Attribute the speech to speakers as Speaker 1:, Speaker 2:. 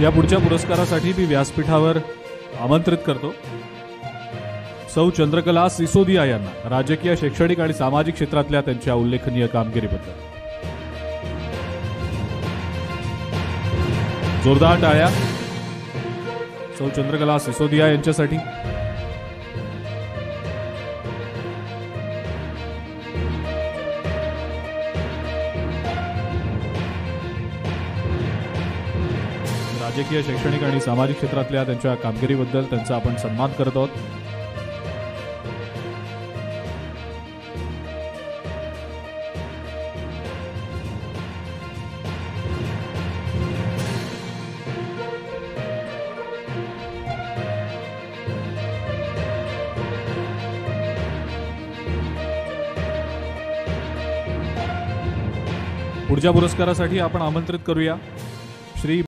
Speaker 1: या पुढच्या पुरस्कारासाठी मी व्यासपीठावर आमंत्रित करतो सौ चंद्रकला सिसोदिया यांना राजकीय, शैक्षणिक आणि सामाजिक क्षेत्रातल्या त्यांच्या उल्लेखनीय कामगिरीबद्दल. जोरदार टाळ्या सौ चंद्रकला सिसोदिया यांच्यासाठी. राजकीय, शैक्षणिक आणि सामाजिक क्षेत्रातल्या त्यांच्या कामगिरीबद्दल त्यांचा आपण सन्मान करत आहोत. पुढच्या पुरस्कारासाठी आपण आमंत्रित करूया श्री